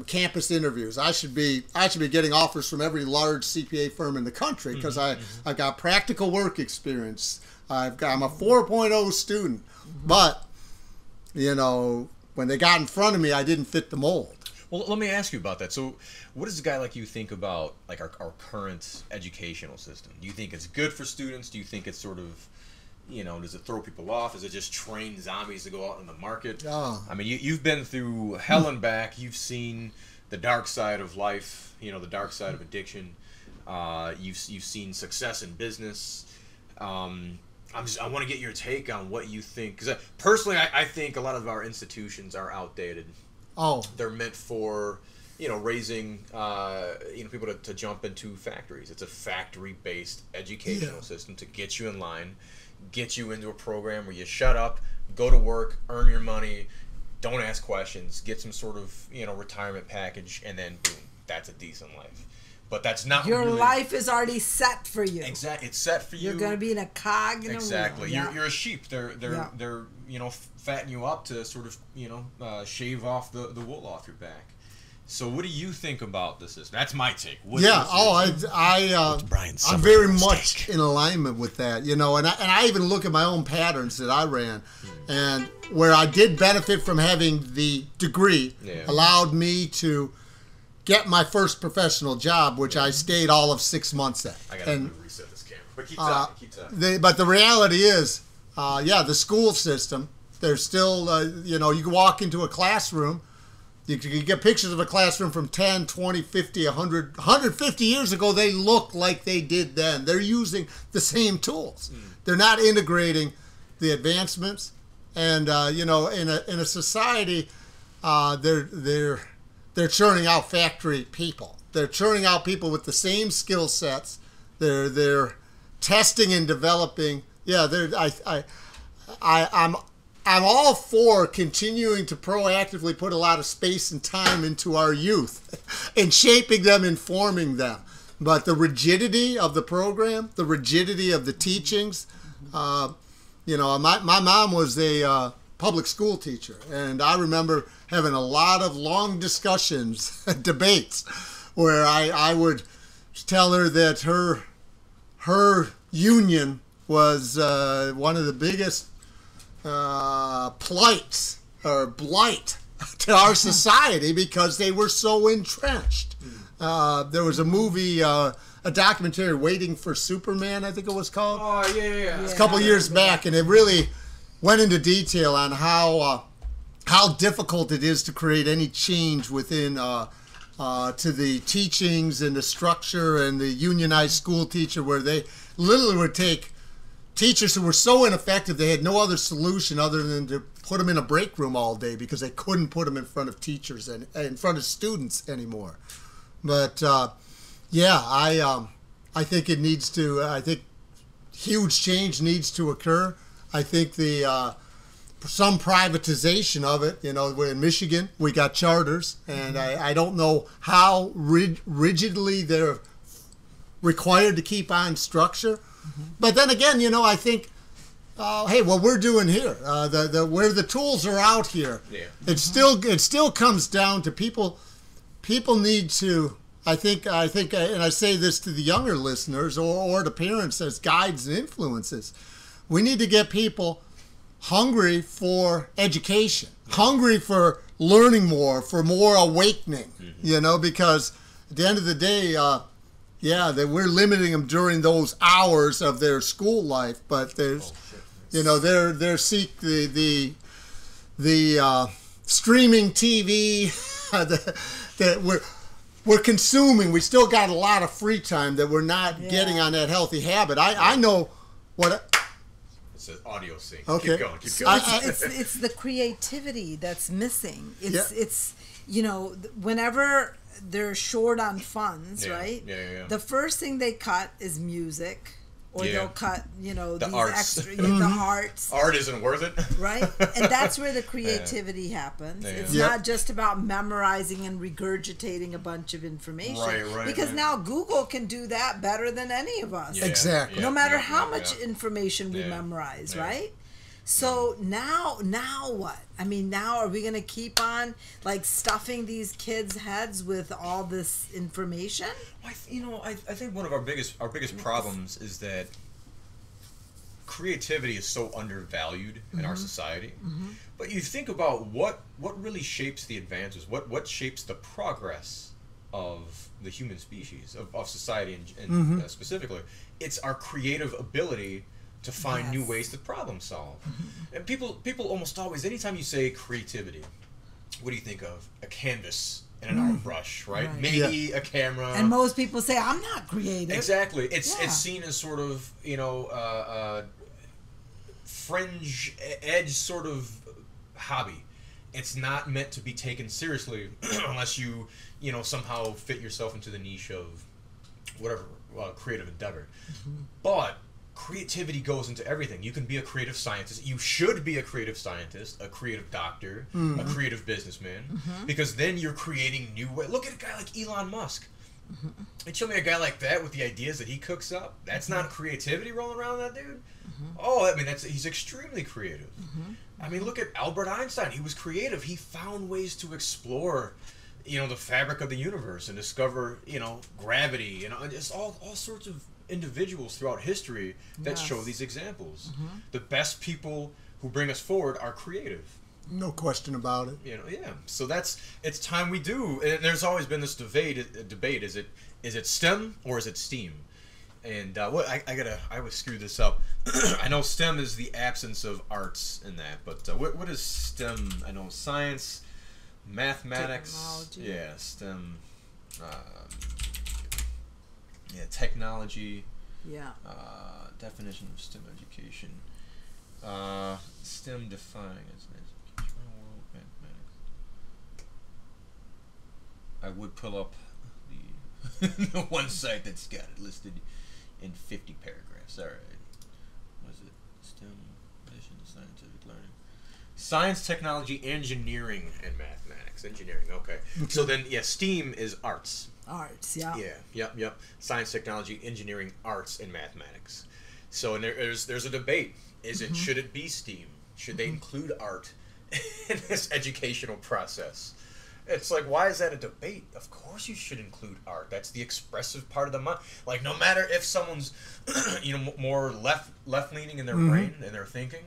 campus interviews. I should be getting offers from every large CPA firm in the country because I've got practical work experience. I'm a 4.0 student, but you know, when they got in front of me, I didn't fit the mold. Well, let me ask you about that. So, what does a guy like you think about like our current educational system? Do you think it's good for students? Do you think it's sort of, you know, does it throw people off? Is it just train zombies to go out in the market? Oh. I mean, you've been through hell and back. You've seen the dark side of life, you know, the dark side of addiction. You've seen success in business. I want to get your take on what you think. Because personally, I think a lot of our institutions are outdated. Oh. They're meant for, you know, raising, you know, people to jump into factories. It's a factory-based educational system to get you in line, get you into a program where you shut up, go to work, earn your money, don't ask questions, get some sort of, you know, retirement package, and then boom, that's a decent life. But that's not your really, life is already set for you. Exactly, it's set for you. You're gonna be in a cog in exactly. a wheel. You're a sheep. They're you know, fatten you up to sort of, you know, shave off the wool off your back. So what do you think about the system? That's my take. I'm very much in alignment with that, you know, and I even look at my own patterns that I ran, and where I did benefit from having the degree allowed me to get my first professional job, which I stayed all of 6 months at. I gotta reset this camera, but keep talking. But the reality is, the school system, there's still, you know, you can walk into a classroom, you can get pictures of a classroom from 10, 20, 50, 100, 150 years ago. They look like they did then. They're using the same tools. They're not integrating the advancements. And, you know, in a society, they're churning out factory people. They're churning out people with the same skill sets. They're testing and developing. Yeah, I'm all for continuing to proactively put a lot of space and time into our youth and shaping them, informing them. But the rigidity of the program, the rigidity of the teachings, you know, my mom was a public school teacher, and I remember having a lot of long discussions, debates, where I would tell her that her union was one of the biggest plights or blight to our society because they were so entrenched. There was a movie, a documentary, Waiting for Superman, I think it was called. Oh, yeah. It was a couple years back, and it really went into detail on how difficult it is to create any change within to the teachings and the structure and the unionized school teacher, where they literally would take teachers who were so ineffective they had no other solution other than to put them in a break room all day because they couldn't put them in front of teachers and in front of students anymore. But I think it needs to. I think huge change needs to occur. I think some privatization of it. You know, in Michigan we got charters, and I don't know how rigidly they're required to keep on structure. But then again, you know, I think, hey, what we're doing here, where the tools are out here, it still comes down to people. People need to. I think, and I say this to the younger listeners or to parents as guides and influences. We need to get people hungry for education, hungry for learning more, for more awakening. You know, because at the end of the day, we're limiting them during those hours of their school life, but there's, you know, they're seek the streaming TV that we're consuming. We still got a lot of free time that we're not getting on that healthy habit. I know what. It's an audio sync. Okay. Keep going. It's the creativity that's missing. It's you know, whenever they're short on funds, right? Yeah. The first thing they cut is music, or they'll cut, you know, the these arts. extra, the arts. Art isn't worth it, right? And that's where the creativity happens. It's not just about memorizing and regurgitating a bunch of information, right? Because now Google can do that better than any of us. Exactly. No matter how much information we memorize, right? So now what? I mean, now are we gonna keep on like stuffing these kids' heads with all this information? I think one of our biggest problems is that creativity is so undervalued in our society. But you think about what really shapes the advances, what shapes the progress of the human species, of society and specifically, it's our creative ability to find new ways to problem solve. And people almost always, anytime you say creativity, what do you think of? A canvas and an art brush, right? Maybe a camera. And most people say, I'm not creative. Exactly. It's seen as sort of, fringe edge sort of hobby. It's not meant to be taken seriously unless you somehow fit yourself into the niche of whatever creative endeavor. But creativity goes into everything. You can be a creative scientist. You should be a creative scientist, a creative doctor, a creative businessman, because then you're creating new ways. Look at a guy like Elon Musk. And show me a guy like that with the ideas that he cooks up. That's not creativity rolling around that dude. Oh, I mean, he's extremely creative. I mean, look at Albert Einstein. He was creative. He found ways to explore, the fabric of the universe and discover, gravity, and just all sorts of individuals throughout history that show these examples. The best people who bring us forward are creative. No question about it. So it's time we do. And there's always been this debate. Is it STEM or is it STEAM? And I always screw this up. I know STEM is the absence of arts in that, but what is STEM? I know science, mathematics. Technology. Yeah, STEM. Technology. Yeah. Definition of STEM education. STEM defining as an educational world mathematics. I would pull up the one site that's got it listed in 50 paragraphs. All right. What is it? STEM, addition to scientific learning. Science, technology, engineering, and mathematics. Engineering, okay. So then, STEAM is arts. Arts, yeah. Yep. Science, technology, engineering, arts, and mathematics. So and there's a debate. Should it be STEAM? Should they include art in this educational process? It's like, why is that a debate? Of course you should include art. That's the expressive part of the mind. Like, no matter if someone's, more left-leaning in their brain and their thinking,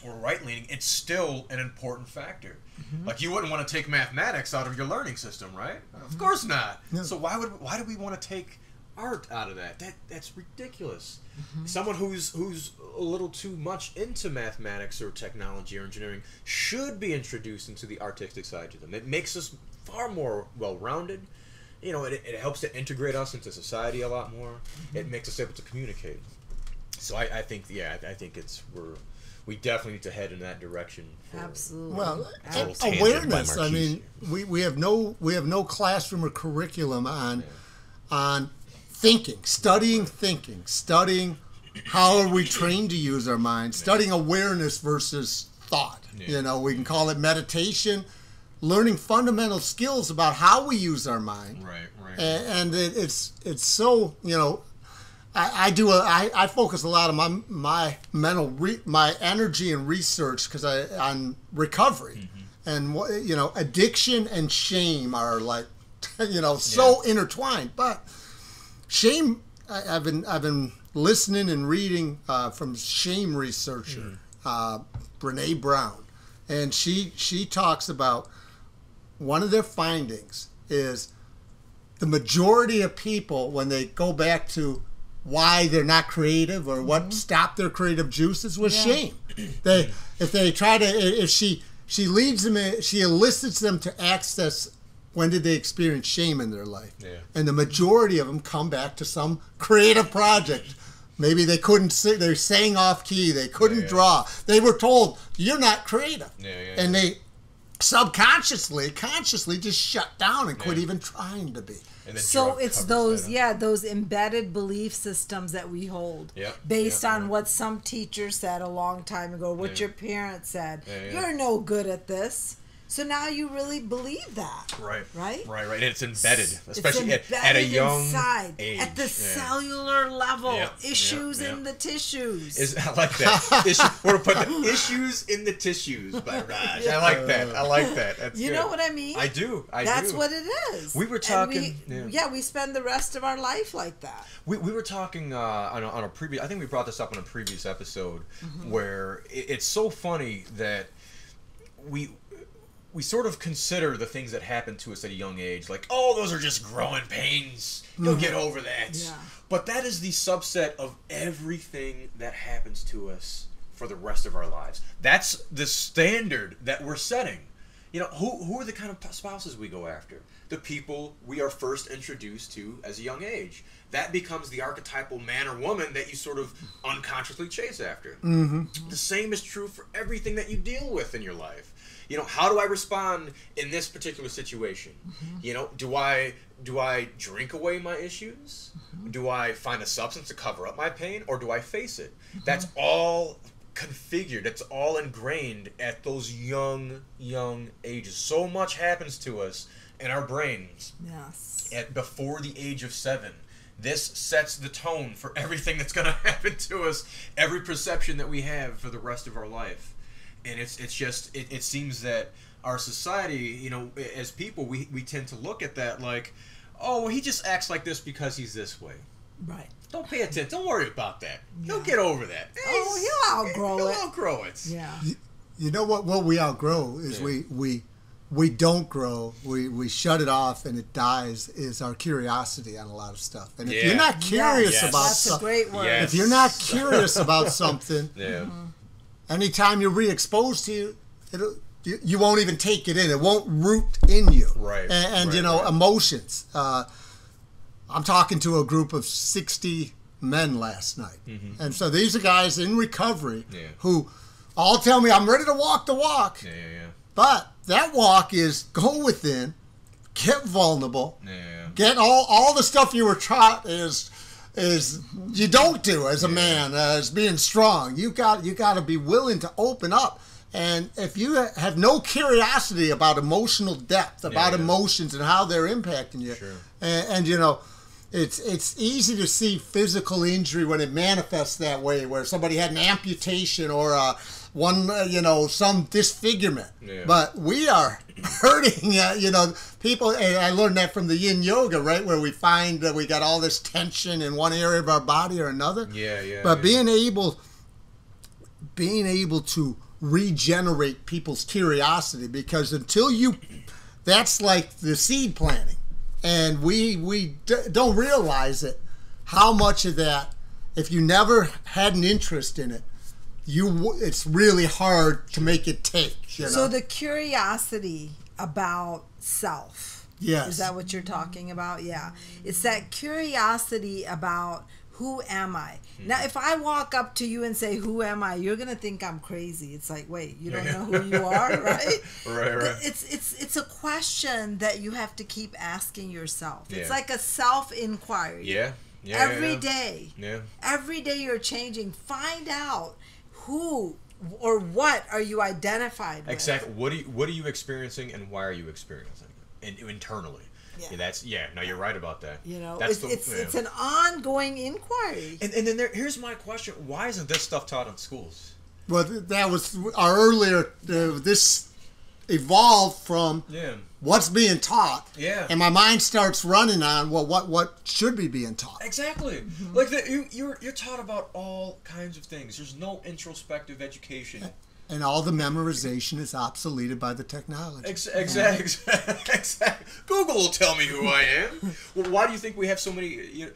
or right-leaning, it's still an important factor. Like, you wouldn't want to take mathematics out of your learning system, right? Of course not. Yeah. So why do we want to take art out of that? That's ridiculous. Someone who's a little too much into mathematics or technology or engineering should be introduced into the artistic side to them. It makes us far more well-rounded. It helps to integrate us into society a lot more. It makes us able to communicate. So I think we definitely need to head in that direction. Absolutely. Well, awareness. I mean, we have no classroom or curriculum on studying how are we trained to use our mind, studying awareness versus thought. We can call it meditation, learning fundamental skills about how we use our mind. Right. And it's so, I focus a lot on my my energy and research on recovery, and addiction and shame are like, so intertwined. But shame, I've been listening and reading from shame researcher Brene Brown, and she talks about one of their findings is the majority of people, when they go back to why they're not creative or what stopped their creative juices, was shame. If she leads them, she elicits them to access when did they experience shame in their life, and the majority of them come back to some creative project. Maybe they couldn't sing, they sang off key, they couldn't draw, they were told you're not creative, and they consciously just shut down and quit even trying to be. So it's those embedded belief systems that we hold based on what some teacher said a long time ago, what your parents said. You're no good at this. So now you really believe that. Right. Right? Right. And it's embedded, especially it's embedded at a young inside, age. at the cellular level. Yeah, Issues yeah, yeah. in the tissues. I like that. We're going to put the issues in the tissues by Raj. I like that. I like that. That's you good. know what I mean? I do. That's do. what it is. We were talking. We spend the rest of our life like that. We were talking on a previous. I think we brought this up on a previous episode, where it's so funny that we sort of consider the things that happen to us at a young age like, oh, those are just growing pains. You'll get over that. Yeah. But that is the subset of everything that happens to us for the rest of our lives. That's the standard that we're setting. You know, who are the kind of spouses we go after? The people we are first introduced to as a young age. That becomes the archetypal man or woman that you sort of unconsciously chase after. Mm-hmm. The same is true for everything that you deal with in your life. You know, how do I respond in this particular situation? Mm-hmm. You know, do I drink away my issues? Mm-hmm. Do I find a substance to cover up my pain, or do I face it? Mm-hmm. That's all configured. It's all ingrained at those young ages. So much happens to us in our brains. Yes. Before the age of 7. This sets the tone for everything that's going to happen to us, every perception that we have for the rest of our life. And it's just, it seems that our society, you know, as people, we tend to look at that like, oh, well, he just acts like this because he's this way. Right. Don't pay attention. Don't worry about that. Yeah. He'll get over that. Oh, he'll outgrow it. He'll outgrow it. Yeah. You know what we outgrow is we don't grow. We shut it off and it dies. Is our curiosity on a lot of stuff. And if you're not curious about that's a great word. Yes. if you're not curious about something, Yeah. anytime you're re-exposed to you won't even take it in. It won't root in you. Right. And right, you know, right. emotions. I'm talking to a group of 60 men last night. Mm-hmm. And so these are guys in recovery who all tell me I'm ready to walk the walk. Yeah. But that walk is go within, get vulnerable, Yeah. get all the stuff you were taught is you don't do as a man, as being strong. You got to be willing to open up. And if you have no curiosity about emotional depth, about emotions and how they're impacting you, Sure. and you know, it's easy to see physical injury when it manifests that way, where somebody had an amputation or some disfigurement. Yeah. But we are hurting, people. And I learned that from the Yin Yoga, right, where we find that we got all this tension in one area of our body or another. Yeah. But being able to regenerate people's curiosity, because that's like the seed planting, and we don't realize it, how much of that, if you never had an interest in it, it's really hard to make it take. So the curiosity about self. Yes. Is that what you're talking about? Yeah. It's that curiosity about who am I? Now, if I walk up to you and say, who am I? You're going to think I'm crazy. It's like, wait, you don't know who you are, right? Right. It's a question that you have to keep asking yourself. Yeah. It's like a self-inquiry. Yeah. Every day. Yeah. Every day you're changing. Find out who or what are you identified with. Exactly. What are you experiencing, and why are you experiencing it internally? Yeah. No, you're right about that. You know, That's it's an ongoing inquiry. And then here's my question: why isn't this stuff taught in schools? Well, that was our earlier. This evolved from what's being taught. Yeah. And my mind starts running on what should be being taught. Exactly. Mm-hmm. Like you're taught about all kinds of things. There's no introspective education. And all the memorization is obsoleted by the technology. Exactly. Google will tell me who I am. Well, why do you think we have so many?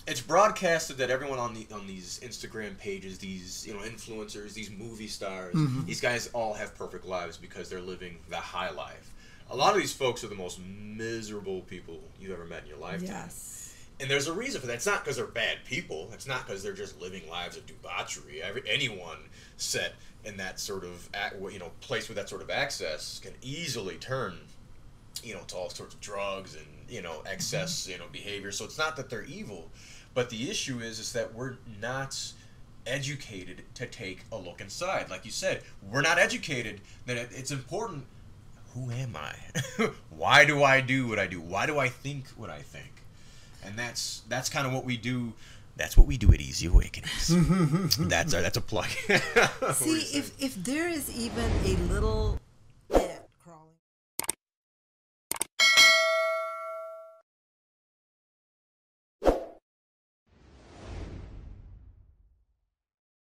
It's broadcasted that everyone on these Instagram pages, these influencers, these movie stars, these guys all have perfect lives because they're living the high life. A lot of these folks are the most miserable people you've ever met in your lifetime. Yes. And there's a reason for that. It's not because they're bad people. It's not because they're just living lives of debauchery. Anyone set in that sort of place with that sort of access can easily turn to all sorts of drugs and excess behavior. So it's not that they're evil, but the issue is that we're not educated to take a look inside. Like you said, we're not educated that it's important who am I? Why do I do what I do? Why do I think what I think? And that's kind of what we do. That's what we do at Easy Awakenings. That's a plug. See, if there is even a little